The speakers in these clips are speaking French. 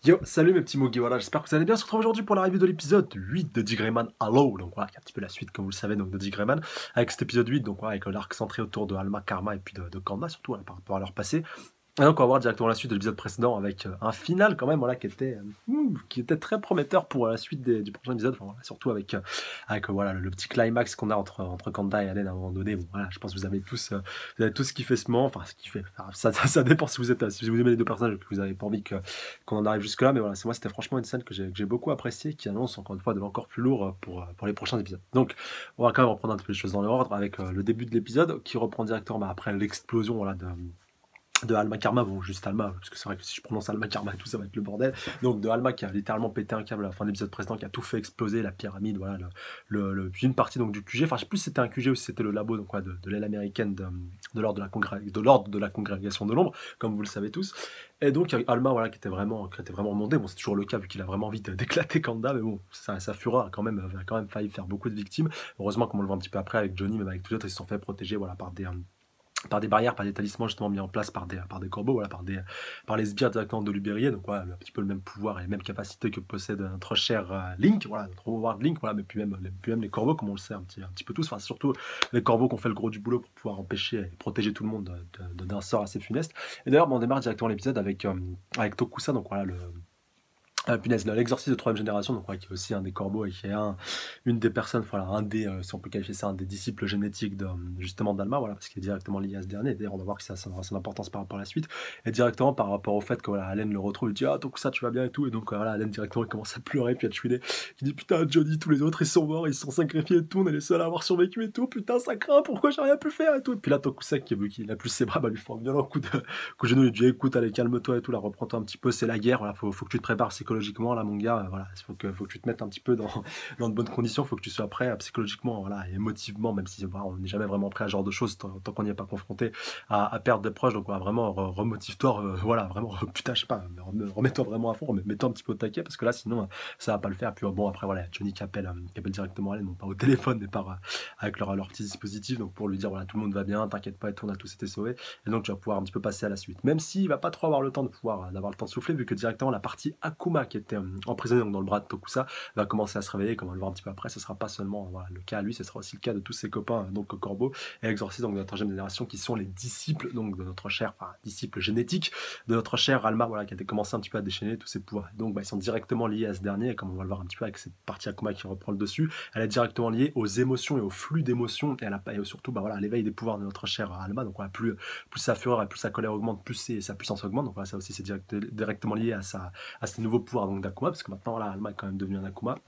Yo, salut mes petits Mogi, voilà, j'espère que vous allez bien. On se retrouve aujourd'hui pour la review de l'épisode 8 de Dick Grayman Hello, donc voilà, qui est un petit peu la suite, comme vous le savez, donc de Dick Grayman, avec cet épisode 8, donc voilà, avec l'arc centré autour de Alma, Karma et puis de Kanda, surtout voilà, par rapport à leur passé. Et donc on va voir directement la suite de l'épisode précédent avec un final quand même voilà, qui était très prometteur pour la suite du prochain épisode, enfin, voilà, surtout avec voilà, le petit climax qu'on a entre Kanda et Allen à un moment donné. Bon, voilà, je pense que vous avez tous kiffé ce moment, enfin ce kiffé, enfin, ça dépend si vous aimez les deux personnages et que vous n'avez pas envie qu'on en arrive jusque là, mais voilà, moi c'était franchement une scène que j'ai beaucoup appréciée, qui annonce encore une fois de l'encore plus lourd pour les prochains épisodes. Donc on va quand même reprendre un peu les choses dans l'ordre avec le début de l'épisode qui reprend directement après l'explosion voilà, de Alma Karma, bon juste Alma, parce que c'est vrai que si je prononce Alma Karma et tout, ça va être le bordel. Donc de Alma qui a littéralement pété un câble à la fin de l'épisode précédent, qui a tout fait exploser, la pyramide, voilà, puis une partie donc du QG, enfin je sais plus si c'était un QG ou si c'était le labo donc, ouais, de l'aile américaine de l'ordre de la congrégation de l'ombre, comme vous le savez tous. Et donc Alma voilà, qui était vraiment mondé, bon c'est toujours le cas vu qu'il a vraiment envie d'éclater Kanda, mais bon, sa fureur a quand même failli faire beaucoup de victimes. Heureusement, comme on le voit un petit peu après avec Johnny, même avec tous les autres, ils se sont fait protéger voilà, par des barrières, par des talismans justement mis en place par des corbeaux, voilà, par les sbires directement de Lubérié, donc voilà, un petit peu le même pouvoir et les mêmes capacités que possède notre cher Link, voilà, notre Howard Link, voilà, mais puis même les corbeaux, comme on le sait un petit peu tous, enfin surtout les corbeaux qui ont fait le gros du boulot pour pouvoir empêcher et protéger tout le monde d'un sort assez funeste. Et d'ailleurs, on démarre directement l'épisode avec Tokusa, donc voilà, punaise, l'exorciste de troisième génération, donc ouais, qui est aussi un des corbeaux et qui est une des personnes, voilà, si on peut qualifier ça, un des disciples génétiques justement d'Alma, voilà, parce qu'il est directement lié à ce dernier. D'ailleurs, on va voir que ça aura son importance par rapport à la suite, et directement par rapport au fait que voilà, Allen le retrouve, il dit ah donc ça tu vas bien et tout, et donc voilà, Allen directement il commence à pleurer puis à chouiner, il dit putain Johnny, tous les autres ils sont morts, ils se sont sacrifiés et tout, on est les seuls à avoir survécu et tout, putain ça craint, pourquoi j'ai rien pu faire et tout, et puis là Tokusa qui a plus ses bras, bah, lui fait un violent coup de genou, il dit écoute allez calme-toi et tout, là reprends-toi un petit peu, c'est la guerre, voilà, faut que tu te prépares psychologiquement là mon gars, voilà, faut que tu te mettes un petit peu dans de bonnes conditions, faut que tu sois prêt psychologiquement, voilà, et émotivement, même si voilà, on n'est jamais vraiment prêt à ce genre de choses tant qu'on n'y est pas confronté à perdre des proches, donc voilà, vraiment remotive-toi, voilà, vraiment, putain, je sais pas, remets-toi vraiment à fond, mets-toi un petit peu au taquet, parce que là, sinon, ça va pas le faire, puis bon, après, voilà, Johnny qui appelle directement Allen, non pas au téléphone, mais avec leur petit dispositif, donc pour lui dire, voilà, tout le monde va bien, t'inquiète pas, et tout, on a tous été sauvés, et donc tu vas pouvoir un petit peu passer à la suite, même s'il va pas trop avoir le temps d'avoir le temps de souffler, vu que directement la partie Akuma qui était emprisonné donc dans le bras de Tokusa va commencer à se réveiller, comme on va le voir un petit peu après, ce sera pas seulement voilà, le cas à lui, ce sera aussi le cas de tous ses copains, donc Corbeau et Exorciste, donc de notre troisième génération, qui sont les disciples donc de notre cher, enfin disciples génétiques de notre cher Alma, voilà, qui a commencé un petit peu à déchaîner tous ses pouvoirs. Donc bah, ils sont directement liés à ce dernier, et comme on va le voir un petit peu avec cette partie Akuma qui reprend le dessus, elle est directement liée aux émotions et au flux d'émotions, et surtout bah, voilà, à l'éveil des pouvoirs de notre cher Alma, donc voilà, plus sa fureur et plus sa colère augmente, plus sa puissance augmente, donc voilà, ça aussi c'est directement lié à ses nouveaux pouvoirs donc d'Akuma, parce que maintenant là, Alma est quand même devenu un Akuma.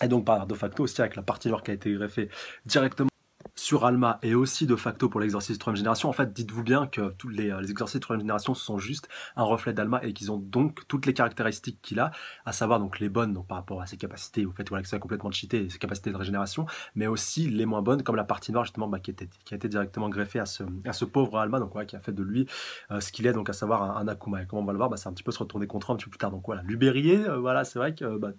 Et donc par de facto aussi avec la partie noire qui a été greffée directement sur Alma et aussi de facto pour l'exorciste de troisième génération, en fait, dites-vous bien que tous les exorcistes de troisième génération sont juste un reflet d'Alma et qu'ils ont donc toutes les caractéristiques qu'il a, à savoir donc les bonnes donc par rapport à ses capacités, au fait voilà, que c'est complètement cheaté et ses capacités de régénération, mais aussi les moins bonnes comme la partie noire justement bah, qui a été directement greffée à ce pauvre Alma, donc voilà, qui a fait de lui ce qu'il est, donc à savoir un Akuma. Et comme on va le voir, bah, c'est un petit peu se retourner contre un petit peu plus tard. Donc voilà, Lubérié, voilà, c'est vrai que bah,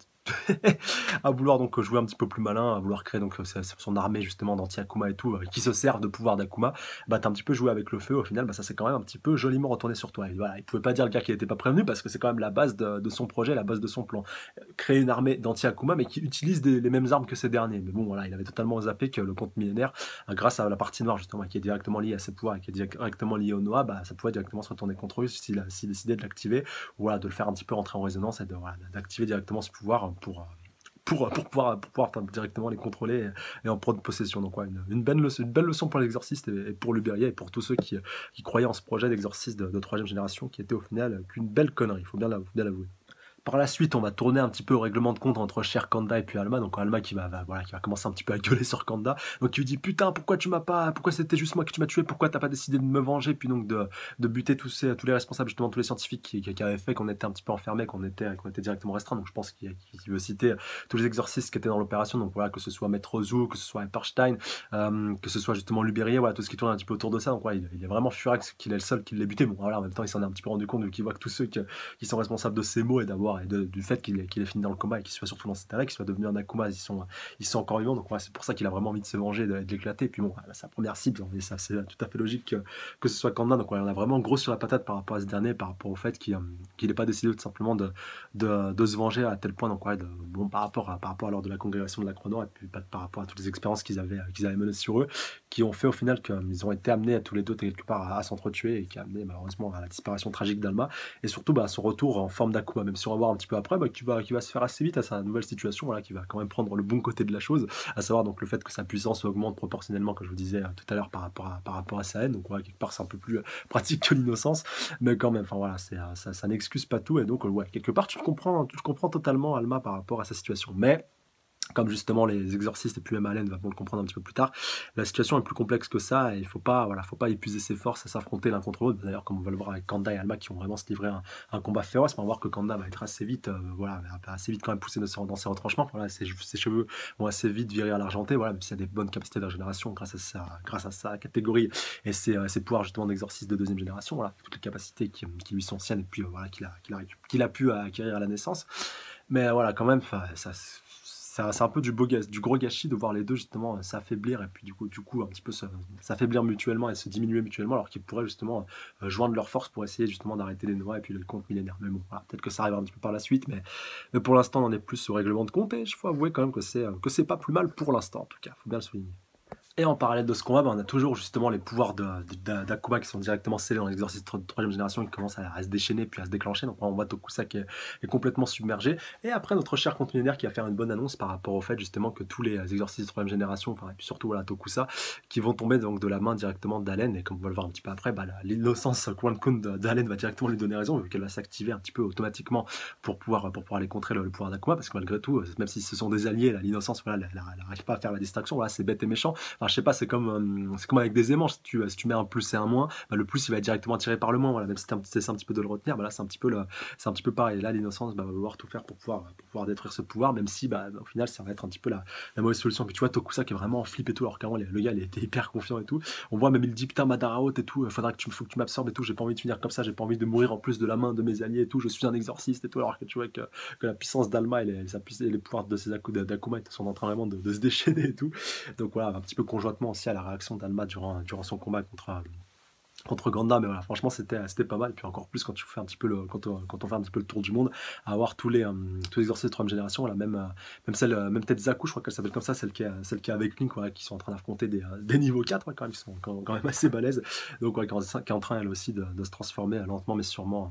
à vouloir donc jouer un petit peu plus malin, à vouloir créer donc son armée justement d'anti-Akuma et tout, qui se servent de pouvoir d'Akuma, bah t'as un petit peu joué avec le feu, au final bah ça s'est quand même un petit peu joliment retourné sur toi. Et voilà, il pouvait pas dire le gars qui n'était pas prévenu parce que c'est quand même la base de son projet, la base de son plan. Créer une armée d'anti-Akuma mais qui utilise les mêmes armes que ces derniers. Mais bon voilà, il avait totalement zappé que le compte millénaire, grâce à la partie noire justement, qui est directement liée à ses pouvoirs et qui est directement liée au Noah, bah ça pouvait directement se retourner contre eux s'il décidait de l'activer, ou voilà, de le faire un petit peu rentrer en résonance et d'activer directement ce pouvoir pour pouvoir directement les contrôler et en prendre possession. Donc ouais, une belle leçon pour l'exorciste et pour Luberia et pour tous ceux qui croyaient en ce projet d'exorciste de troisième génération qui était au final qu'une belle connerie, il faut bien l'avouer. Par la suite, on va tourner un petit peu au règlement de compte entre cher Kanda et puis Alma. Donc Alma qui va commencer un petit peu à gueuler sur Kanda. Donc il lui dit putain, pourquoi c'était juste moi que tu m'as tué, pourquoi t'as pas décidé de me venger, puis donc de buter tous les responsables, justement tous les scientifiques qui avaient fait qu'on était un petit peu enfermés, qu'on était directement restreints. Donc je pense qu'il veut citer tous les exorcistes qui étaient dans l'opération. Donc voilà, que ce soit Maître Ozu, que ce soit Epperstein, que ce soit justement Lubérié, voilà, tout ce qui tourne un petit peu autour de ça. Donc ouais, il est vraiment furax qu'il est le seul qui l'ait buté. Bon voilà, en même temps il s'en est un petit peu rendu compte vu qu'il voit que tous ceux qui sont responsables de ces mots et d'avoir d'avoir et du fait qu'il ait fini dans le coma et qu'il soit surtout dans cet arrêt, qu'il soit devenu un Akuma, ils sont encore vivants. Donc ouais, c'est pour ça qu'il a vraiment envie de se venger, de l'éclater. Et puis bon, sa première cible, et ça c'est tout à fait logique que ce soit Kanda. Donc ouais, on a vraiment gros sur la patate par rapport à ce dernier, par rapport au fait qu'il n'ait pas décidé tout simplement de se venger à tel point. Donc ouais, bon, par rapport à l'ordre de la congrégation de la Croix Noire, et puis par rapport à toutes les expériences qu'ils avaient menées sur eux, qui ont fait au final qu'ils ont été amenés à tous les deux quelque part à s'entretuer et qui a amené malheureusement à la disparition tragique d'Alma et surtout à son retour en forme d'Akuma, même si on va voir un petit peu après qui va se faire assez vite à sa nouvelle situation, voilà, qui va quand même prendre le bon côté de la chose, à savoir donc le fait que sa puissance augmente proportionnellement, comme je vous disais tout à l'heure, par rapport à sa haine. Donc ouais, quelque part c'est un peu plus pratique que l'innocence, mais quand même, enfin voilà, ça n'excuse pas tout, et donc ouais, quelque part tu le comprends totalement Alma par rapport à sa situation, mais comme justement les exorcistes et puis même Allen vont le comprendre un petit peu plus tard, la situation est plus complexe que ça et il faut pas épuiser ses forces à s'affronter l'un contre l'autre. D'ailleurs, comme on va le voir avec Kanda et Alma qui vont vraiment se livrer un combat féroce, on va voir que Kanda va être assez vite, voilà, va assez vite quand même poussé dans ses retranchements. Voilà, ses cheveux vont assez vite virer à l'argenté, voilà, même s'il y a des bonnes capacités de régénération grâce à sa catégorie et ses pouvoirs justement d'exorciste de deuxième génération, voilà, toutes les capacités qui lui sont anciennes et puis voilà, qu'il a pu acquérir à la naissance. Mais voilà, quand même, c'est un peu du gros gâchis de voir les deux justement s'affaiblir et puis du coup un petit peu s'affaiblir mutuellement et se diminuer mutuellement alors qu'ils pourraient justement joindre leurs forces pour essayer justement d'arrêter les Noah et puis le compte millénaire. Mais bon, voilà, peut-être que ça arrivera un petit peu par la suite, mais pour l'instant on en est plus au règlement de compte et il faut avouer quand même que c'est pas plus mal pour l'instant en tout cas, faut bien le souligner. Et en parallèle de ce combat, on a toujours justement les pouvoirs d'Akuma qui sont directement scellés dans l'exercice de troisième génération qui commencent à se déchaîner puis à se déclencher. Donc on voit Tokusa qui est complètement submergé. Et après notre cher compte millénaire qui va faire une bonne annonce par rapport au fait justement que tous les exercices de troisième génération, enfin, et puis surtout voilà, Tokusa, qui vont tomber donc de la main directement d'Allen. Et comme on va le voir un petit peu après, l'innocence Quan-Kun d'Allen va directement lui donner raison vu qu'elle va s'activer un petit peu automatiquement pour pouvoir aller contrer le pouvoir d'Akuma. Parce que malgré tout, même si ce sont des alliés, l'innocence, voilà, elle n'arrive pas à faire la distinction. Voilà, c'est bête et méchant. Enfin, je sais pas, c'est comme avec des aimants, si tu mets un plus et un moins, le plus il va être directement attiré par le moins, voilà, même si tu essaies un petit peu de le retenir, là c'est un petit peu pareil. Là l'innocence va vouloir tout faire pour pouvoir détruire ce pouvoir, même si au final ça va être un petit peu la mauvaise solution. Puis tu vois Tokusa qui est vraiment en flip et tout, alors qu'avant le gars il était hyper confiant et tout. On voit même il dit putain Madara Haute et tout, faut que tu m'absorbes et tout, j'ai pas envie de finir comme ça, j'ai pas envie de mourir en plus de la main de mes alliés et tout, je suis un exorciste et tout, alors que tu vois que la puissance d'Alma et les pouvoirs de ses d'Akuma sont en train vraiment de se déchaîner et tout. Donc voilà, un petit peu conjointement aussi à la réaction d'Alma durant son combat contre Ganda, mais voilà, franchement c'était pas mal. Et puis encore plus quand tu fais un petit peu quand on fait un petit peu le tour du monde, à avoir tous les exorcistes de troisième génération, là, même peut-être Zaku, je crois qu'elle s'appelle comme ça, celle qui est avec Link, voilà, qui sont en train d'affronter des niveaux 4, ouais, quand même, qui sont quand même assez balèzes. Donc ouais, qui est en train elle aussi de se transformer lentement mais sûrement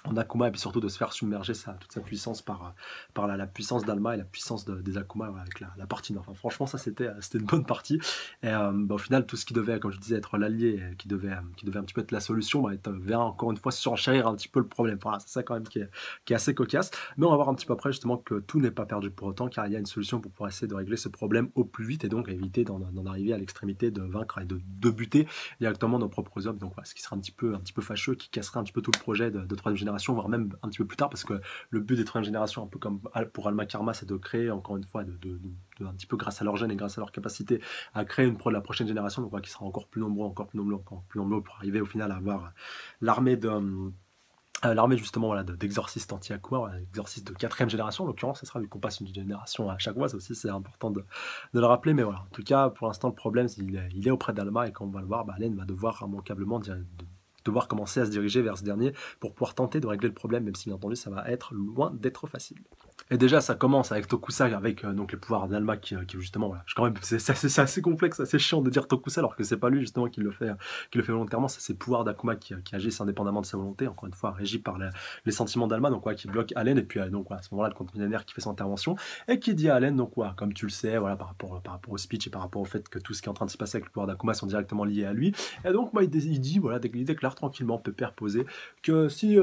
en Akuma, et puis surtout de se faire submerger toute sa puissance par la puissance d'Alma et la puissance des Akuma, voilà, avec la partie nord. Enfin, franchement, ça c'était une bonne partie. Et au final, tout ce qui devait, comme je disais, être l'allié, qui devait un petit peu être la solution, verra encore une fois surenchérir un petit peu le problème. Voilà, c'est ça quand même qui est assez cocasse. Mais on va voir un petit peu après justement que tout n'est pas perdu pour autant, car il y a une solution pour pouvoir essayer de régler ce problème au plus vite et donc éviter d'en arriver à l'extrémité de vaincre et de buter directement nos propres hommes. Donc voilà, ce qui sera un petit peu fâcheux, qui casserait un petit peu tout le projet de troisième génération, voire même un petit peu plus tard, parce que le but des troisième génération, un peu comme pour Alma Karma, c'est de créer encore une fois, un petit peu grâce à leur gène et grâce à leur capacité à créer la prochaine génération, donc qui sera encore plus nombreux pour arriver au final à avoir l'armée justement voilà, d'exorcistes anti-Akuma, voilà, exorcistes de quatrième génération en l'occurrence, ça sera vu qu'on passe une génération à chaque fois, ça aussi c'est important de le rappeler, mais voilà, en tout cas pour l'instant le problème il est auprès d'Alma, et quand on va le voir, Allen va devoir immanquablement devoir commencer à se diriger vers ce dernier pour pouvoir tenter de régler le problème, même si bien entendu ça va être loin d'être facile. Et déjà ça commence avec Tokusa, avec donc les pouvoirs d'Alma qui justement, voilà, quand même c'est assez complexe, assez chiant de dire Tokusa alors que c'est pas lui justement qui le fait volontairement, c'est ses pouvoirs d'Akuma qui agissent indépendamment de sa volonté, encore une fois régi par les sentiments d'Alma, donc qui bloque Allen, et puis donc à ce moment-là le compte millénaire qui fait son intervention et qui dit à Allen, donc comme tu le sais, voilà, par rapport au speech et par rapport au fait que tout ce qui est en train de se passer avec le pouvoir d'Akuma sont directement liés à lui, et donc il dit, voilà, il déclare tranquillement, pépère posé, que si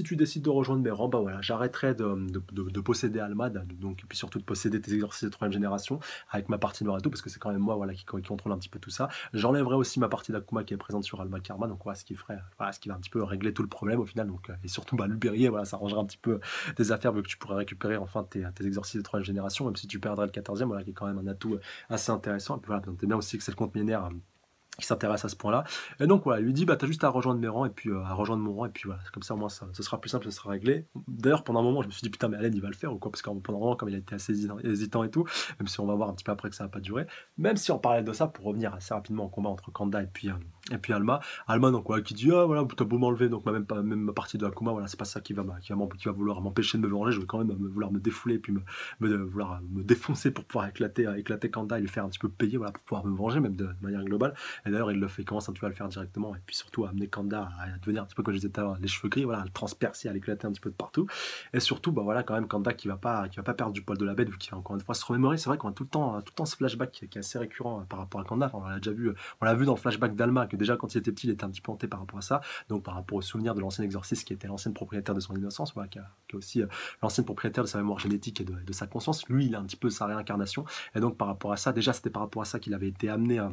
tu décides de rejoindre mes rangs, voilà, j'arrêterai de posséder Alma, donc, et puis surtout de posséder tes exercices de troisième génération avec ma partie noire et tout, parce que c'est quand même moi, voilà, qui contrôle un petit peu tout ça. J'enlèverai aussi ma partie d'Akuma qui est présente sur Alma Karma, donc voilà, ce qui va un petit peu régler tout le problème au final, donc, et surtout Lubérier, voilà, ça arrangera un petit peu tes affaires, vu que tu pourrais récupérer enfin tes exercices de troisième génération, même si tu perdrais le 14e, voilà, qui est quand même un atout assez intéressant. Et puis voilà, donc, t'es bien aussi que c'est le compte millénaire qui s'intéresse à ce point-là. Et donc voilà, il lui dit: «Bah, tu as juste à rejoindre mes rangs et puis, à rejoindre mon rang et puis voilà, comme ça au moins ça ce sera plus simple, ce sera réglé». D'ailleurs, pendant un moment, je me suis dit: «Putain, mais Allen, il va le faire ou quoi?» Parce que pendant un moment, comme il a été assez hésitant et tout, même si on va voir un petit peu après que ça va pas durer. Même si on parlait de ça, pour revenir assez rapidement au combat entre Kanda et puis Alma. Alma donc voilà, qui dit: «Ah voilà, tu as beau m'enlever donc même ma partie de Akuma, voilà, c'est pas ça qui va vouloir m'empêcher de me venger, je vais quand même vouloir me défouler et puis vouloir me défoncer pour pouvoir éclater Kanda et lui faire un petit peu payer, voilà, pour pouvoir me venger même de manière globale». Et d'ailleurs, il le fait, il commence un petit peu à le faire directement, et puis surtout à amener Kanda à devenir un petit peu, comme je disais tout à l'heure, les cheveux gris, voilà, à le transpercer, à l'éclater un petit peu de partout. Et surtout, bah voilà, quand même, Kanda qui va pas perdre du poil de la bête, vu qu'il va encore une fois se remémorer. C'est vrai qu'on a tout le temps ce flashback qui est assez récurrent par rapport à Kanda. Enfin, on l'a déjà vu, on l'a vu dans le flashback d'Alma, que déjà quand il était petit, il était un petit peu hanté par rapport à ça. Donc par rapport au souvenir de l'ancien exorciste qui était l'ancienne propriétaire de son innocence, voilà, qui a aussi l'ancienne propriétaire de sa mémoire génétique et de sa conscience. Lui, il a un petit peu sa réincarnation. Et donc par rapport à ça, déjà c'était par rapport à ça qu'il avait été amené à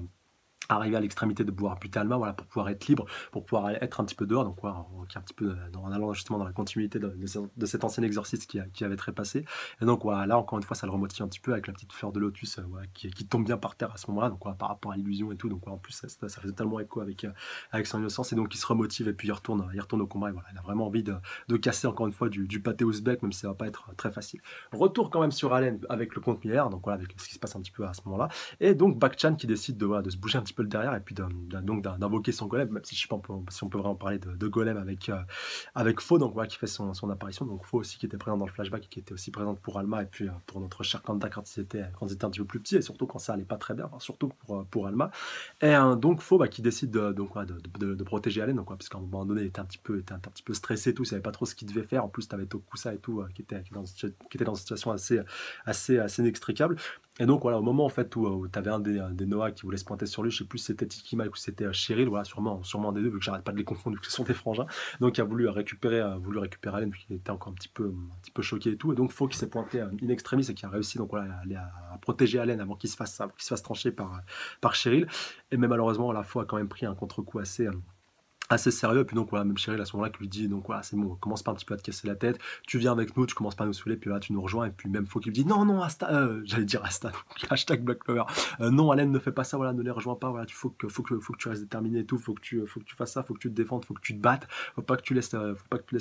arriver à l'extrémité de pouvoir buter Alma, voilà, pour pouvoir être libre, pour pouvoir être un petit peu dehors, donc voilà, qui est un petit peu en allant justement dans la continuité de cet ancien exorciste qui avait trépassé. Et donc voilà, là encore une fois, ça le remotive un petit peu avec la petite fleur de lotus voilà, qui tombe bien par terre à ce moment-là, donc voilà, par rapport à l'illusion et tout, donc voilà, en plus ça fait tellement écho avec son innocence, et donc il se remotive et puis il retourne au combat, et voilà, il a vraiment envie de casser encore une fois du pâté ouzbek, même si ça va pas être très facile. Retour quand même sur Allen avec le compte milliard, donc voilà, avec ce qui se passe un petit peu à ce moment-là, et donc Bakchan qui décide voilà, de se bouger un petit peu le derrière et puis d'invoquer son golem, même si je sais pas si on peut vraiment parler de golem avec Faux, donc voilà, qui fait son apparition. Donc Faux aussi qui était présent dans le flashback et qui était aussi présente pour Alma et puis pour notre cher Kanda quand ils étaient un petit peu plus petits, et surtout quand ça allait pas très bien, enfin, surtout pour Alma. Et donc Faux bah, qui décide donc, voilà, de protéger Allen, donc, voilà, parce qu'à un moment donné il était un petit peu stressé et tout, il savait pas trop ce qu'il devait faire. En plus tu avais Tokusa et tout qui était dans une situation assez inextricable. Et donc voilà, au moment en fait où tu avais un des Noah qui voulait se pointer sur lui, je sais plus si c'était Tikima ou si c'était Cheryl, voilà, sûrement un des deux, vu que j'arrête pas de les confondre, vu que ce sont des frangins. Donc il a voulu récupérer Allen, vu qu'il était encore un petit peu choqué et tout. Et donc Faux qui s'est pointé in extremis et qui a réussi donc voilà, à protéger Allen avant qu'il se fasse trancher par Cheryl. Et mais malheureusement, la Faux a quand même pris un contre-coup assez sérieux. Et puis donc voilà, même Cheryl à ce moment-là qui lui dit donc voilà, c'est bon, commence pas un petit peu à te casser la tête, tu viens avec nous, tu commences pas à nous saouler, puis là tu nous rejoins. Et puis même Faux qui lui dit non Asta, j'allais dire Asta, donc, hashtag Black Clover, non Allen ne fait pas ça, voilà, ne les rejoins pas, voilà, faut que tu restes déterminé et tout, faut que tu fasses ça, faut que tu te défendes, faut que tu te battes, faut pas que tu laisses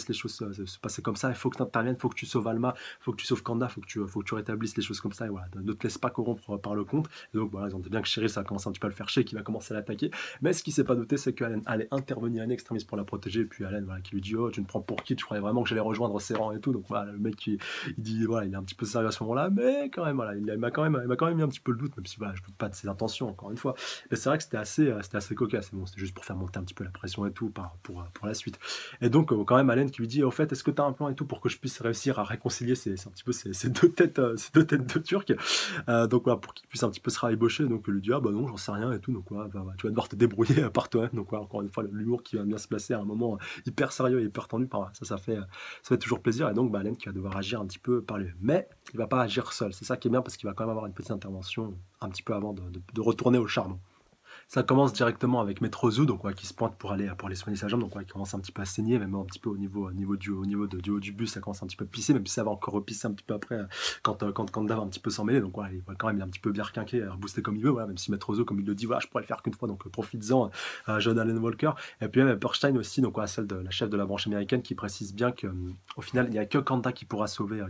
les choses se passer comme ça, il faut que tu interviennes, faut que tu sauves Alma, faut que tu sauves Kanda, faut que tu rétablisses les choses comme ça, et voilà, ne te laisse pas corrompre par le compte. Et donc voilà, ils ont dit bien que Cheryl ça va commencer un petit peu à le faire chier, qui va commencer à l'attaquer. Mais ce qui s'est pas douté, c'est qu'Allen allait intervenir in extremis pour la protéger. Et puis Allen, voilà, qui lui dit oh, tu me prends pour qui? Tu croyais vraiment que j'allais rejoindre ses rangs et tout. Donc voilà, le mec il dit voilà, il est un petit peu sérieux à ce moment-là, mais quand même, voilà, il m'a quand même mis un petit peu le doute, même si voilà, je doute pas de ses intentions, encore une fois. Mais c'est vrai que c'était assez cocasse. Bon, c'était juste pour faire monter un petit peu la pression et tout pour la suite. Et donc, quand même, Allen qui lui dit au fait, est-ce que tu as un plan et tout pour que je puisse réussir à réconcilier un petit peu ces deux têtes de Turcs donc voilà, pour qu'il puisse un petit peu se rabibocher. Donc il lui dit ah bah non, j'en sais rien et tout. Donc voilà, tu vas devoir te débrouiller par toi-même. Donc voilà, encore une fois, l'humour qui va bien se placer à un moment hyper sérieux et hyper tendu. Ça fait toujours plaisir. Et donc bah, Allen qui va devoir agir un petit peu par lui. Mais il va pas agir seul. C'est ça qui est bien parce qu'il va quand même avoir une petite intervention un petit peu avant de retourner au charbon. Ça commence directement avec Metrozu, donc ouais, qui se pointe pour aller soigner sa jambe, donc ouais, il commence un petit peu à saigner, même un petit peu au niveau du haut du bus, ça commence un petit peu à pisser, même si ça va encore repisser un petit peu après quand Kanda va un petit peu s'en mêler. Donc ouais, quand même il est un petit peu bien requinqué, reboosté comme il veut, voilà, même si Metrozu, comme il le dit, voilà, je pourrais le faire qu'une fois, donc profites-en, John Allen Walker. Et puis même Epperstein aussi, donc ouais, celle de la chef de la branche américaine, qui précise bien que au final il n'y a que Kanda qui pourra sauver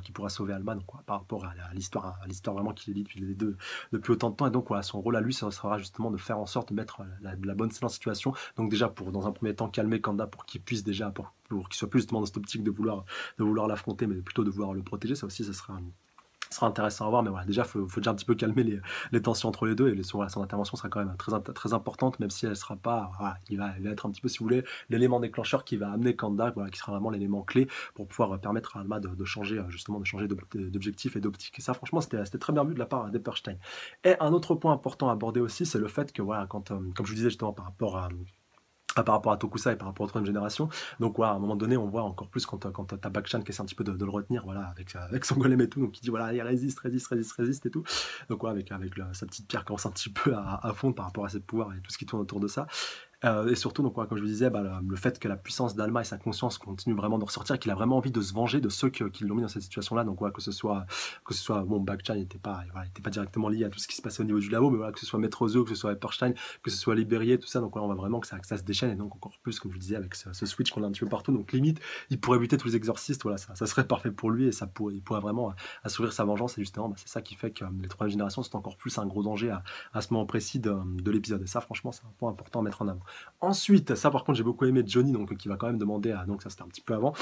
Alma, donc ouais, par rapport à l'histoire vraiment qu'il lit depuis autant de temps. Et donc voilà, son rôle à lui, ça sera justement de faire en sorte de mettre la bonne scène en situation. Donc déjà pour dans un premier temps calmer Kanda pour qu'il puisse déjà pour qu'il soit plus justement dans cette optique de vouloir l'affronter, mais plutôt de vouloir le protéger. Ça aussi, ça sera intéressant à voir, mais voilà, déjà faut déjà un petit peu calmer les tensions entre les deux, et son intervention sera quand même très importante, même si elle sera pas, voilà, il va être un petit peu, si vous voulez, l'élément déclencheur qui va amener Kanda, voilà, qui sera vraiment l'élément clé pour pouvoir permettre à Alma de changer d'objectif et d'optique. Et ça, franchement, c'était très bien vu de la part d'Epperstein. Et un autre point important à aborder aussi, c'est le fait que voilà, quand comme je vous disais justement par rapport à Tokusa et par rapport aux troisième génération. Donc voilà, à un moment donné, on voit encore plus quand t'as Bakchan qui essaie un petit peu de le retenir, voilà, avec son golem et tout, donc il dit voilà, il résiste et tout. Donc voilà, avec sa petite pierre commence un petit peu à fondre par rapport à ses pouvoirs et tout ce qui tourne autour de ça. Et surtout, donc, ouais, comme je vous disais, bah, le fait que la puissance d'Alma et sa conscience continuent vraiment de ressortir, qu'il a vraiment envie de se venger de ceux qui l'ont mis dans cette situation-là. Donc, ouais, que ce soit bon, Bachan n'était pas, voilà, était pas directement lié à tout ce qui se passait au niveau du labo, mais voilà, que ce soit Maître Zo, que ce soit Epperstein, que ce soit Libérier, tout ça. Donc, ouais, on va vraiment que ça se déchaîne, et donc encore plus, comme je vous disais, avec ce switch qu'on a un petit peu partout. Donc, limite, il pourrait buter tous les exorcistes. Voilà, ça serait parfait pour lui, et il pourrait vraiment assouvir sa vengeance. Et justement, bah, c'est ça qui fait que les troisième générations, c'est encore plus un gros danger à ce moment précis de l'épisode. Et ça, franchement, c'est un point important à mettre en avant. Ensuite, ça par contre, j'ai beaucoup aimé Johnny, donc qui va quand même demander à. Donc ça, c'était un petit peu avant,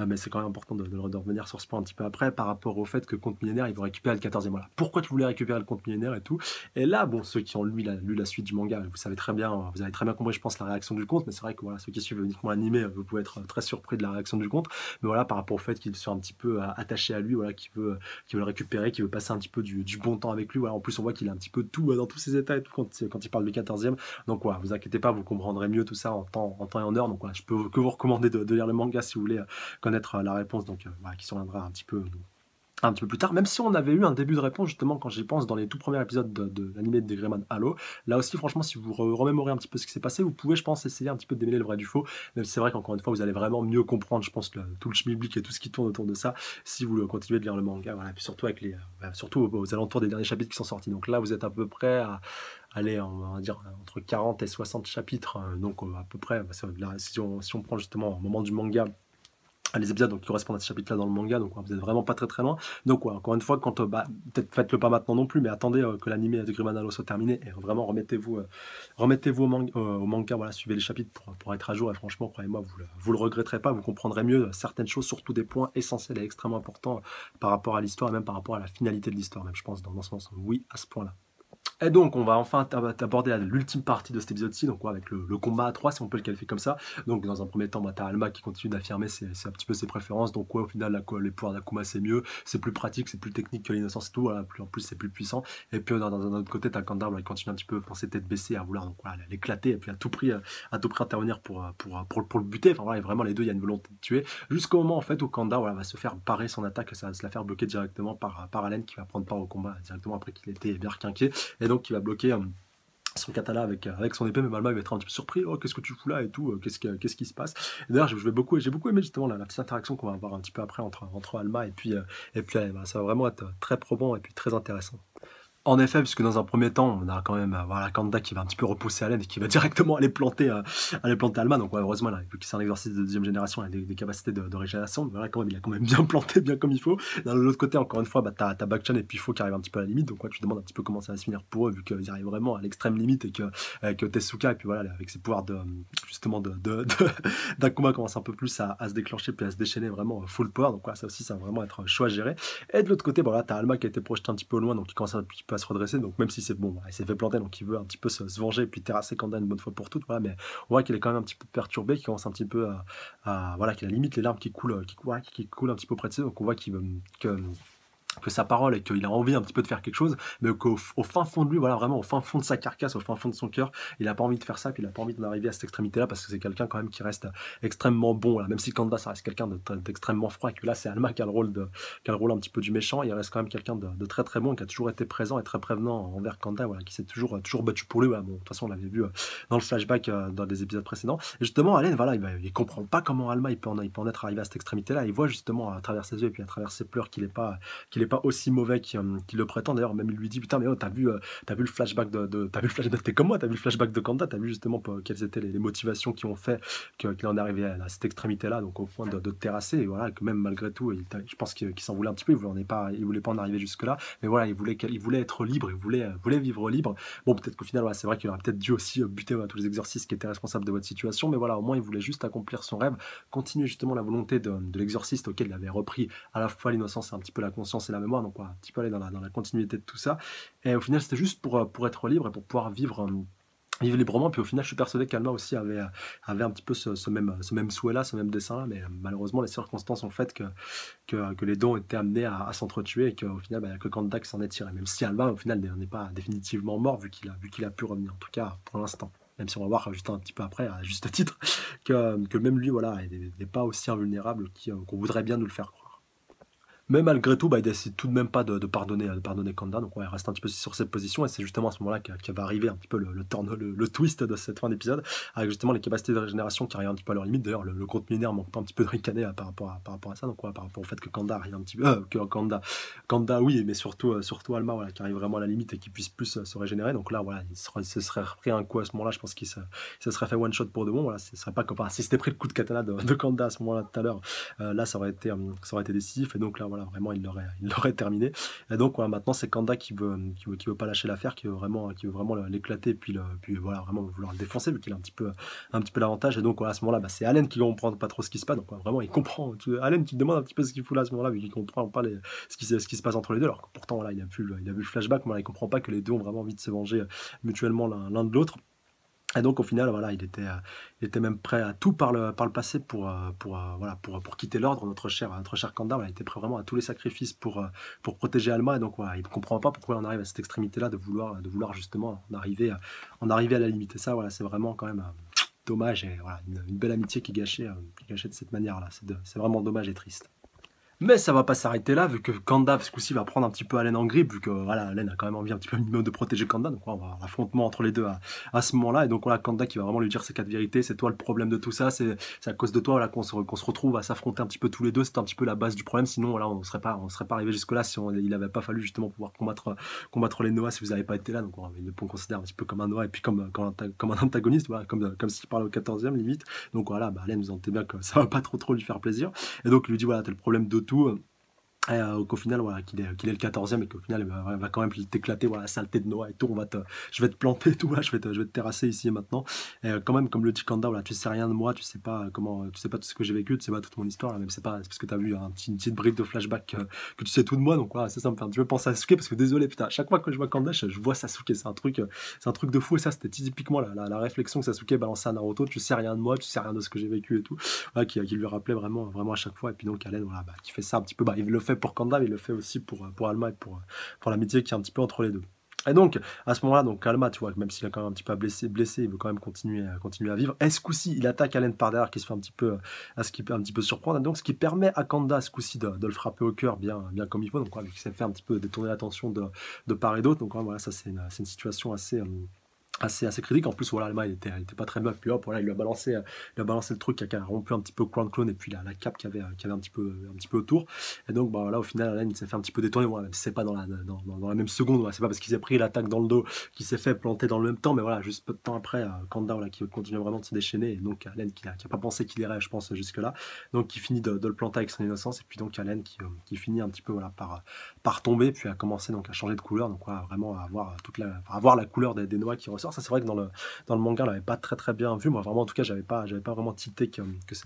mais c'est quand même important de revenir sur ce point un petit peu après, par rapport au fait que compte millénaire, il va récupérer le 14e. Voilà. Pourquoi tu voulais récupérer le compte millénaire et tout. Et là, bon, ceux qui ont lu la suite du manga, vous savez très bien, vous avez très bien compris, je pense, la réaction du compte, mais c'est vrai que voilà, ceux qui suivent uniquement l'animé, vous pouvez être très surpris de la réaction du compte. Mais voilà, par rapport au fait qu'il soit un petit peu attaché à lui, voilà, qui veut le récupérer, qui veut passer un petit peu du bon temps avec lui. Voilà, en plus, on voit qu'il a un petit peu tout dans tous ses états et tout quand il parle du 14e. Donc voilà, vous inquiétez pas, vous comprendrez mieux tout ça en temps et en heure. Donc voilà, je peux que vous recommander de lire le manga si vous voulez connaître la réponse. Donc voilà, qui surviendra un petit peu plus tard, même si on avait eu un début de réponse justement quand j'y pense dans les tout premiers épisodes de l'animé de Greyman Halo. Là aussi, franchement, si vous remémorez un petit peu ce qui s'est passé, vous pouvez, je pense, essayer un petit peu de démêler le vrai du faux. Même si c'est vrai qu'encore une fois, vous allez vraiment mieux comprendre, je pense, tout le schmilblick et tout ce qui tourne autour de ça si vous continuez de lire le manga. Voilà, et puis surtout avec surtout aux alentours des derniers chapitres qui sont sortis. Donc là, vous êtes à peu près à aller, on va dire, entre 40 et 60 chapitres. Donc à peu près, si on prend justement au moment du manga, les épisodes donc, qui correspondent à ce chapitre-là dans le manga, donc vous êtes vraiment pas très très loin. Donc ouais, encore une fois, quand peut-être faites-le pas maintenant non plus, mais attendez que l'animé de Greyman Halo soit terminé et vraiment remettez-vous au manga, voilà, suivez les chapitres pour être à jour. Et franchement, croyez-moi, vous le regretterez pas, vous comprendrez mieux certaines choses, surtout des points essentiels et extrêmement importants par rapport à l'histoire et même par rapport à la finalité de l'histoire, même je pense dans ce sens, oui, à ce point-là. Et donc, on va enfin aborder l'ultime partie de cet épisode-ci, donc ouais, avec le combat à 3, si on peut le qualifier comme ça. Donc, dans un premier temps, t'as Alma qui continue d'affirmer un petit peu ses préférences. Donc, ouais, au final, les pouvoirs d'Akuma, c'est mieux, c'est plus pratique, c'est plus technique que l'innocence et tout. Voilà, en plus, c'est plus puissant. Et puis, dans un autre côté, t'as Kanda, voilà, il continue un petit peu à penser tête baissée, à vouloir donc, voilà, l'éclater, et puis à tout prix intervenir pour le buter. Enfin, voilà, vraiment, les deux, il y a une volonté de tuer. Jusqu'au moment, en fait, où Kanda voilà, va se faire parer son attaque, ça va se la faire bloquer directement par Allen, qui va prendre part au combat directement après qu'il ait été bien requinqué. Et donc, il va bloquer son katana avec son épée, mais Malma il va être un petit peu surpris. Oh, qu'est-ce que tu fous là et tout, qu'est-ce qui se passe. D'ailleurs, j'ai beaucoup aimé justement la petite interaction qu'on va avoir un petit peu après entre Alma et puis Alma. Ça va vraiment être très probant et puis très intéressant. En effet, puisque dans un premier temps, on a quand même voilà, Kanda qui va un petit peu repousser Allen et qui va directement aller planter Alma. Donc ouais, heureusement, là, vu que c'est un exorciste de deuxième génération, il a des capacités de régénération. Mais voilà, quand même, il a quand même bien planté, bien comme il faut. De l'autre côté, encore une fois, t'as Bachan et Pifo qui arrivent un petit peu à la limite. Donc ouais, tu te demandes un petit peu comment ça va se finir pour eux, vu qu'ils arrivent vraiment à l'extrême limite et que Tezuka, et puis voilà, avec ses pouvoirs justement d'un combat commence un peu plus à se déclencher puis à se déchaîner vraiment full power. Donc ouais, ça aussi, ça va vraiment être chaud à gérer. Et de l'autre côté, voilà, t'as Alma qui a été projeté un petit peu au loin, donc il commence un petit peu à se redresser. Donc même si c'est bon, il s'est fait planter, donc il veut un petit peu se venger et puis terrasser Kanda une bonne fois pour toutes. Voilà, mais on voit qu'il est quand même un petit peu perturbé, qu'il commence un petit peu voilà, qu'il a limite les larmes qui coulent, qui coulent un petit peu près de lui. Donc on voit que sa parole et qu'il a envie un petit peu de faire quelque chose, mais qu'au fin fond de lui, voilà, vraiment au fin fond de sa carcasse, au fin fond de son cœur, il n'a pas envie de faire ça, puis il n'a pas envie d'en arriver à cette extrémité-là, parce que c'est quelqu'un quand même qui reste extrêmement bon, voilà. Même si Kanda, ça reste quelqu'un d'extrêmement froid, et que là, c'est Alma qui a le rôle un petit peu du méchant, il reste quand même quelqu'un de très très bon, qui a toujours été présent et très prévenant envers Kanda, voilà, qui s'est toujours battu pour lui, voilà. Bon, de toute façon, on l'avait vu dans le flashback dans des épisodes précédents. Et justement, Allen, voilà, il comprend pas comment Alma, il peut en être arrivé à cette extrémité-là, il voit justement à travers ses yeux et puis à travers ses pleurs qu'il est pas aussi mauvais qu'il le prétend. D'ailleurs, même il lui dit putain, mais oh, t'as vu le flashback t'as vu le flashback, t'es comme moi, t'as vu le flashback de Kanda, t'as vu justement quelles étaient les motivations qui ont fait qu'il en est arrivé à cette extrémité-là, donc au point de terrasser. Et voilà, que même malgré tout, je pense qu'il s'en voulait un petit peu, il voulait pas en arriver jusque-là, mais voilà, il voulait être libre, il voulait vivre libre. Bon, peut-être qu'au final, voilà, c'est vrai qu'il aurait peut-être dû aussi buter tous les exorcistes qui étaient responsables de votre situation, mais voilà, au moins, il voulait juste accomplir son rêve, continuer justement la volonté de l'exorciste auquel il avait repris à la fois l'innocence et un petit peu la conscience et la mémoire, donc voilà, un petit peu aller dans la continuité de tout ça. Et au final, c'était juste pour être libre et pour pouvoir vivre librement. Puis au final, je suis persuadé qu'Alma aussi avait un petit peu ce même souhait-là, ce même dessin-là, mais malheureusement, les circonstances ont fait que les dons étaient amenés à s'entretuer et qu'au final, il n'y a que Kanda qui s'en est tiré. Même si Alma, au final, n'est pas définitivement mort, vu qu'il a pu revenir, en tout cas pour l'instant. Même si on va voir juste un petit peu après, à juste titre, que même lui, voilà, n'est pas aussi invulnérable qu'on voudrait bien nous le faire croire. Mais malgré tout, bah, il décide tout de même pas de pardonner Kanda. Donc ouais, il reste un petit peu sur cette position. Et c'est justement à ce moment-là qu'il va arriver un petit peu le twist de cette fin d'épisode, avec justement les capacités de régénération qui arrivent un petit peu à leur limite. D'ailleurs, le groupe millénaire manque pas un petit peu de ricaner par rapport à ça. Donc ouais, par rapport au fait que Kanda arrive un petit peu. Kanda, oui, mais surtout Alma, voilà, qui arrive vraiment à la limite et qui puisse plus se régénérer. Donc là, voilà, il se serait repris un coup à ce moment-là. Je pense se serait fait one shot pour de bon. Voilà, ce serait pas comme si c'était pris le coup de katana de Kanda à ce moment-là tout à l'heure. Là, ça aurait été décisif. Et donc là, voilà, vraiment, il l'aurait terminé. Et donc, voilà, maintenant, c'est Kanda qui veut pas lâcher l'affaire, qui veut vraiment l'éclater, puis voilà, vraiment vouloir le défoncer, vu qu'il a un petit peu l'avantage. Et donc, voilà, à ce moment-là, bah, c'est Allen qui comprend pas trop ce qui se passe. Donc, voilà, vraiment, il comprend. Allen, tu te demandes un petit peu ce qu'il fout là à ce moment-là, vu qu'il comprend pas ce qui se passe entre les deux. Alors que pourtant, voilà, il a vu le flashback, mais voilà, il comprend pas que les deux ont vraiment envie de se venger mutuellement l'un de l'autre. Et donc au final, voilà, il était même prêt à tout par le passé voilà, pour quitter l'ordre. Notre cher Kanda, voilà, il était prêt vraiment à tous les sacrifices pour protéger Alma. Et donc voilà, il ne comprend pas pourquoi on arrive à cette extrémité-là de vouloir justement en arriver à la limite. Et ça, voilà, c'est vraiment quand même dommage. Et voilà, une belle amitié qui est gâchée de cette manière-là. C'est vraiment dommage et triste. Mais ça va pas s'arrêter là, vu que Kanda, ce coup-ci, va prendre un petit peu Allen en grippe, vu que voilà, Allen a quand même envie un petit peu minimum de protéger Kanda, donc on va avoir un affrontement entre les deux à ce moment-là, et donc voilà, Kanda qui va vraiment lui dire ses quatre vérités, c'est toi le problème de tout ça, c'est à cause de toi voilà, qu'on se retrouve à s'affronter un petit peu tous les deux, c'est un petit peu la base du problème, sinon voilà, on serait pas arrivé jusque-là si il n'avait pas fallu justement pouvoir combattre les Noah si vous n'avez pas été là, donc on considère un petit peu comme un Noah, et puis comme un antagoniste, voilà, comme s'il parlait au 14e limite, donc voilà, bah, Allen, vous entendez bien que ça va pas trop lui faire plaisir, et donc il lui dit voilà, t'as le problème de tout. Et qu'au final, voilà, qu'il est le 14e et qu'au final, va quand même t'éclater, voilà, la saleté de Noah et tout, je vais te planter et tout, voilà, je vais te terrasser ici et maintenant. Et quand même, comme le dit Kanda, voilà, tu sais rien de moi, tu sais pas tout ce que j'ai vécu, tu sais pas toute mon histoire, là, même c'est parce que t'as vu une petite brique de flashback que tu sais tout de moi, donc voilà, ça me fait un petit peu penser à Sasuke, parce que désolé, putain, à chaque fois que je vois Kanda, je vois Sasuke, c'est un truc de fou, et ça, c'était typiquement la réflexion que Sasuke balançait à Naruto, tu sais rien de moi, tu sais rien de ce que j'ai vécu et tout, voilà, qui lui rappelait vraiment à chaque fois, et puis donc Allen, voilà, bah, qui fait ça un petit peu, bah, il le fait pour Kanda, mais il le fait aussi pour Alma et pour l'amitié qui est un petit peu entre les deux. Et donc, à ce moment-là, donc Alma, tu vois, même s'il est quand même un petit peu blessé, il veut quand même continuer à vivre. Et ce coup-ci, il attaque Allen par derrière, qui se fait un petit peu surprendre. Et donc, ce qui permet à Kanda, ce coup-ci, de le frapper au cœur bien comme il faut. Donc, voilà, il s'est fait un petit peu détourner l'attention de part et d'autre. Donc, voilà, ça, c'est une situation assez critique. En plus, voilà, Alma, il était pas très bien. Puis hop, voilà, il lui a balancé le truc qui a rompu un petit peu Crown Clone et puis la cape qui avait un petit peu autour. Et donc, bah, là, au final, Allen, il s'est fait un petit peu détourner. Voilà, même si c'est pas dans la même seconde. Voilà, c'est pas parce qu'il s'est pris l'attaque dans le dos qu'il s'est fait planter dans le même temps. Mais voilà, juste peu de temps après, Kanda, voilà, qui continue vraiment de se déchaîner. Et donc, Allen, qui a pas pensé qu'il irait, je pense, jusque-là. Donc, qui finit de le planter avec son innocence. Et puis, donc, Allen qui finit un petit peu, voilà, par tomber. Puis, a commencé donc à changer de couleur. Donc, voilà, vraiment à avoir la couleur des noix qui ressort. Ça, c'est vrai que dans le manga, on l'avait pas très bien vu. Moi, vraiment, en tout cas, j'avais pas vraiment tilté que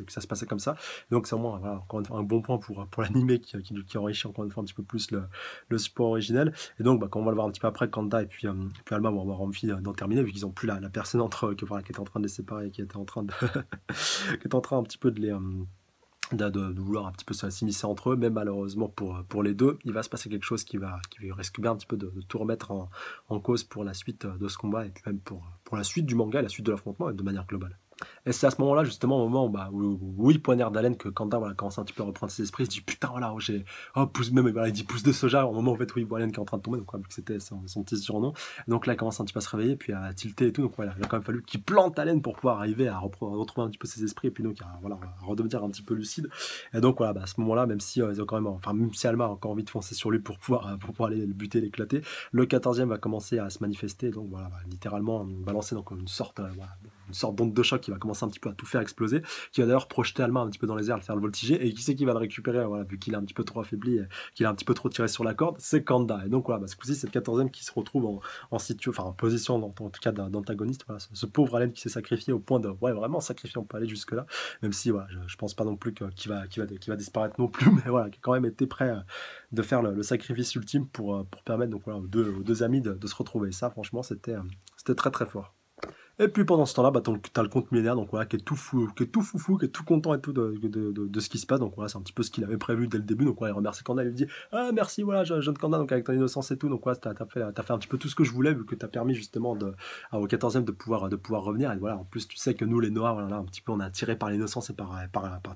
ça se passait comme ça. Et donc, c'est vraiment, voilà, encore une fois, un bon point pour l'animé qui enrichit encore une fois un petit peu plus le support originel. Et donc, bah, quand on va le voir un petit peu après, Kanda et puis Alma vont avoir envie d'en terminer, vu qu'ils ont plus la personne qui était en train de les séparer, qui était en train qui était en train un petit peu de vouloir un petit peu s'immiscer entre eux, mais malheureusement pour les deux, il va se passer quelque chose qui risque bien un petit peu de tout remettre en cause pour la suite de ce combat, et puis même pour la suite du manga et la suite de l'affrontement, et de manière globale. Et c'est à ce moment-là, justement, au moment où il poignarde Allen, que Kanda, voilà, commence un petit peu à reprendre ses esprits, il se dit putain, voilà, même, voilà, il dit pouce de soja, au moment en fait, où il voit Allen qui est en train de tomber, donc, vu que c'était son petit surnom. Et donc là, il commence un petit peu à se réveiller, puis à tilter et tout, donc voilà, il a quand même fallu qu'il plante Allen pour pouvoir arriver à retrouver un petit peu ses esprits, et puis donc à redevenir un petit peu lucide. Et donc voilà, bah, à ce moment-là, même si ils ont quand même, enfin, même si Alma a encore envie de foncer sur lui pour pouvoir aller le buter, l'éclater, le 14e va commencer à se manifester, donc voilà, va littéralement balancer donc une sorte d'onde de choc qui va commencer un petit peu à tout faire exploser, qui va d'ailleurs projeter Alma un petit peu dans les airs, le faire le voltiger, et qui c'est qui va le récupérer, voilà, vu qu'il est un petit peu trop affaibli, qu'il a un petit peu trop tiré sur la corde, c'est Kanda. Et donc voilà, bah, ce coup-ci, c'est le 14e qui se retrouve en position, en tout cas d'antagoniste, voilà, ce pauvre Allen qui s'est sacrifié au point de, ouais, vraiment sacrifié, on peut aller jusque là, même si voilà, je pense pas non plus qu'il va disparaître non plus, mais voilà, qui a quand même été prêt de faire le sacrifice ultime pour permettre donc voilà, aux deux amis de se retrouver. Et ça, franchement, c'était très très fort. Et puis pendant ce temps-là, bah, t'as le compte millénaire, donc voilà, qui est tout fou, qui est tout foufou, qui est tout content et tout de ce qui se passe. Donc voilà, c'est un petit peu ce qu'il avait prévu dès le début. Donc voilà, il remercie Kanda, il lui dit ah merci, voilà, jeune Kanda, donc avec ton innocence et tout. Donc voilà, t'as fait un petit peu tout ce que je voulais, vu que t'as permis justement au 14e de pouvoir revenir. Et voilà, en plus, tu sais que nous, les Noirs, voilà, un petit peu, on est attirés par l'innocence et par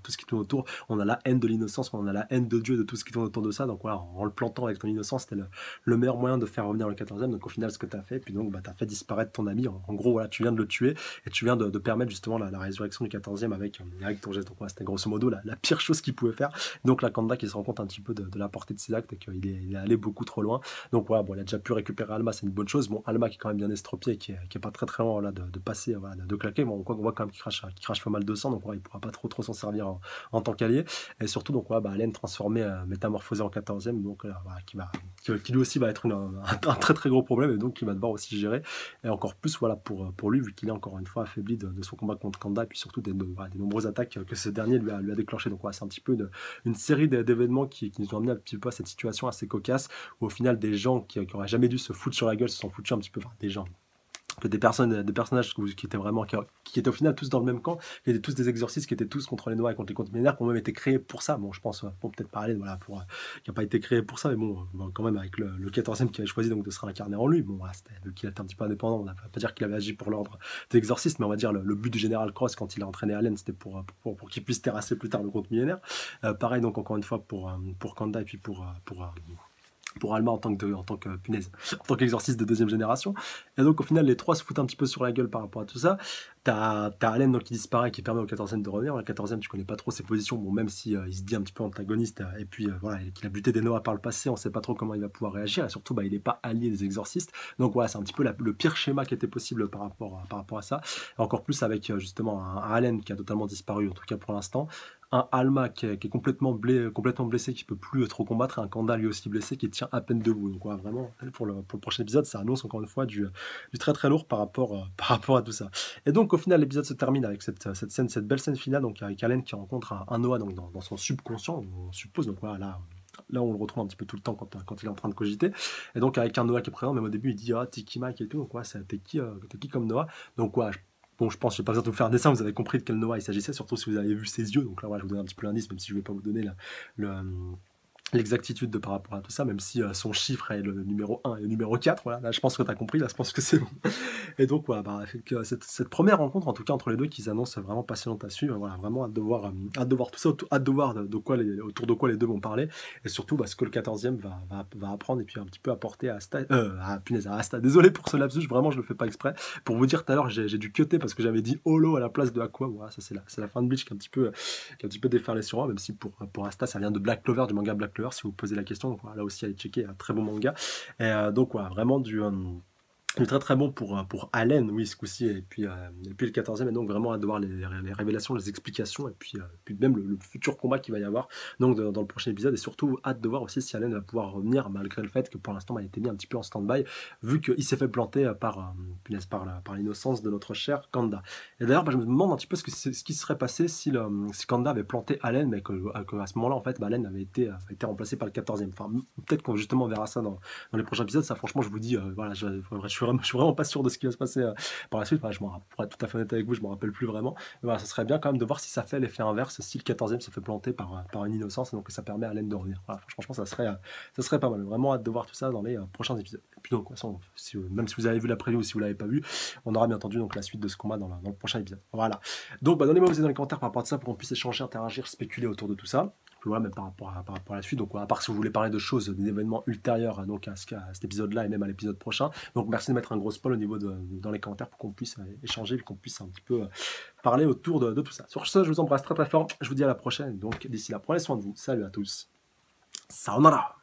tout ce qui tourne autour. On a la haine de l'innocence, on a la haine de Dieu, de tout ce qui tourne autour de ça. Donc voilà, en le plantant avec ton innocence, c'était le meilleur moyen de faire revenir le 14e. Donc au final, ce que tu as fait, puis donc bah, tu as fait disparaître ton ami. En gros, voilà, tu viens de le tuer et tu viens de permettre justement la résurrection du 14e avec ton geste. Donc voilà, c'était grosso modo la pire chose qu'il pouvait faire. Donc la Kanda qui se rend compte un petit peu de la portée de ses actes et qu'il est allé beaucoup trop loin. Donc voilà, bon, il a déjà pu récupérer Alma, c'est une bonne chose. Bon, Alma qui est quand même bien estropié et qui est pas très très loin là, de passer, voilà, de claquer. Bon, on voit quand même qu'il crache pas mal de sang, donc voilà, il pourra pas trop s'en servir en tant qu'allié. Et surtout, donc voilà, bah, Allen transformé, métamorphosé en 14e, donc voilà, qui lui aussi va être un très très gros problème et donc qui va devoir aussi gérer. Et encore plus voilà, pour lui, vu qu'il est encore une fois affaibli de son combat contre Kanda et puis surtout voilà, des nombreuses attaques que ce dernier lui a déclenché. Donc voilà, c'est un petit peu une série d'événements qui nous ont amené un petit peu à cette situation assez cocasse où au final des gens qui n'auraient jamais dû se foutre sur la gueule se sont foutus un petit peu, enfin des gens, que des personnages qui étaient vraiment qui étaient au final tous dans le même camp, qui étaient tous des exorcistes, qui étaient tous contre les Noirs et contre les comptes millénaires, qui ont même été créés pour ça. Bon, je pense, pour peut-être parler, voilà, qui n'a pas été créé pour ça, mais bon, quand même avec le 14e qui avait choisi donc de se réincarner en lui. Bon, voilà, vu qu'il était un petit peu indépendant, on ne va pas dire qu'il avait agi pour l'ordre des exorcistes, mais on va dire le but du général Cross quand il a entraîné Allen, c'était pour qu'il puisse terrasser plus tard le compte millénaire. Pareil donc encore une fois pour Kanda et puis pour Alma en tant que punaise, en tant qu'exorciste de deuxième génération. Et donc au final les trois se foutent un petit peu sur la gueule par rapport à tout ça. T'as Allen donc, qui disparaît, qui permet au 14e de revenir. Le 14e, tu connais pas trop ses positions, bon, même si il se dit un petit peu antagoniste, et puis voilà, qu'il a buté des Noah par le passé, on sait pas trop comment il va pouvoir réagir, et surtout bah, il n'est pas allié des exorcistes. Donc voilà, c'est un petit peu le pire schéma qui était possible par rapport à ça. Et encore plus avec justement un Allen qui a totalement disparu, en tout cas pour l'instant. Un Alma qui est complètement blessé, qui peut plus trop combattre, et un Kanda lui aussi blessé, qui tient à peine debout. Donc voilà, vraiment, pour le prochain épisode, ça annonce encore une fois du très très lourd par rapport à tout ça. Et donc au final l'épisode se termine avec cette belle scène finale, donc avec Allen qui rencontre un Noah donc, dans son subconscient, on suppose, donc voilà, là on le retrouve un petit peu tout le temps quand il est en train de cogiter, et donc avec un Noah qui est présent, même au début il dit ah t'es qui Mike et tout, donc ouais, t'es qui comme Noah, donc ouais, bon, je pense, je n'ai pas besoin de vous faire un dessin, vous avez compris de quel Noah il s'agissait, surtout si vous avez vu ses yeux. Donc là, voilà, je vous donne un petit peu l'indice, même si je ne vais pas vous donner l'exactitude par rapport à tout ça, même si son chiffre est le numéro 1 et le numéro 4, voilà, là je pense que tu as compris, là je pense que c'est bon. Et donc voilà, bah, cette première rencontre, en tout cas entre les deux, qui s'annonce vraiment passionnante à suivre, voilà, vraiment hâte de voir tout ça, hâte de voir autour de quoi les deux vont parler, et surtout bah, ce que le 14e va apprendre, et puis un petit peu apporter à Asta, désolé pour ce lapsus, vraiment je le fais pas exprès, pour vous dire tout à l'heure, j'ai dû cutter parce que j'avais dit Holo à la place de Aqua, voilà, ça c'est la fin de Bleach qui est un petit peu déferlé sur moi, même si pour Asta ça vient de Black Clover, du manga Black Clover, si vous posez la question, donc voilà, là aussi allez checker, un très bon manga, et donc voilà, vraiment du très très bon pour Allen, oui, ce coup-ci, et puis le 14e, et donc vraiment hâte de voir les révélations, les explications, et puis même le futur combat qu'il va y avoir donc dans le prochain épisode, et surtout hâte de voir aussi si Allen va pouvoir revenir, malgré le fait que pour l'instant il était mis un petit peu en stand-by, vu qu'il s'est fait planter par l'innocence de notre cher Kanda. Et d'ailleurs, bah, je me demande un petit peu ce qui serait passé si Kanda avait planté Allen, mais qu'à ce moment-là, en fait, bah, Allen avait été remplacé par le 14e. Enfin, peut-être qu'on justement verra ça dans les prochains épisodes. Ça, franchement, je vous dis, voilà, je suis vraiment pas sûr de ce qui va se passer par la suite. Enfin, pour être tout à fait honnête avec vous, je me rappelle plus vraiment. Mais voilà, ça serait bien quand même de voir si ça fait l'effet inverse, si le 14e se fait planter par une innocence, et donc que ça permet à Allen de revenir. Voilà, franchement, ça serait pas mal. Vraiment hâte de voir tout ça dans les prochains épisodes. Et puis donc, de toute façon, même si vous avez vu la preview ou si vous l'avez pas vu, on aura bien entendu donc la suite de ce combat dans le prochain épisode. Voilà. Donc, bah, donnez-moi vos idées dans les commentaires par rapport à ça pour qu'on puisse échanger, interagir, spéculer autour de tout ça. Voilà, même par rapport à la suite. Donc, à part si vous voulez parler de choses, d'événements ultérieurs donc à cet épisode-là et même à l'épisode prochain. Donc, merci de mettre un gros spoil au niveau dans les commentaires pour qu'on puisse échanger et qu'on puisse un petit peu parler autour de tout ça. Sur ce, je vous embrasse très très fort. Je vous dis à la prochaine. Donc, d'ici là, prenez soin de vous. Salut à tous. Sayonara.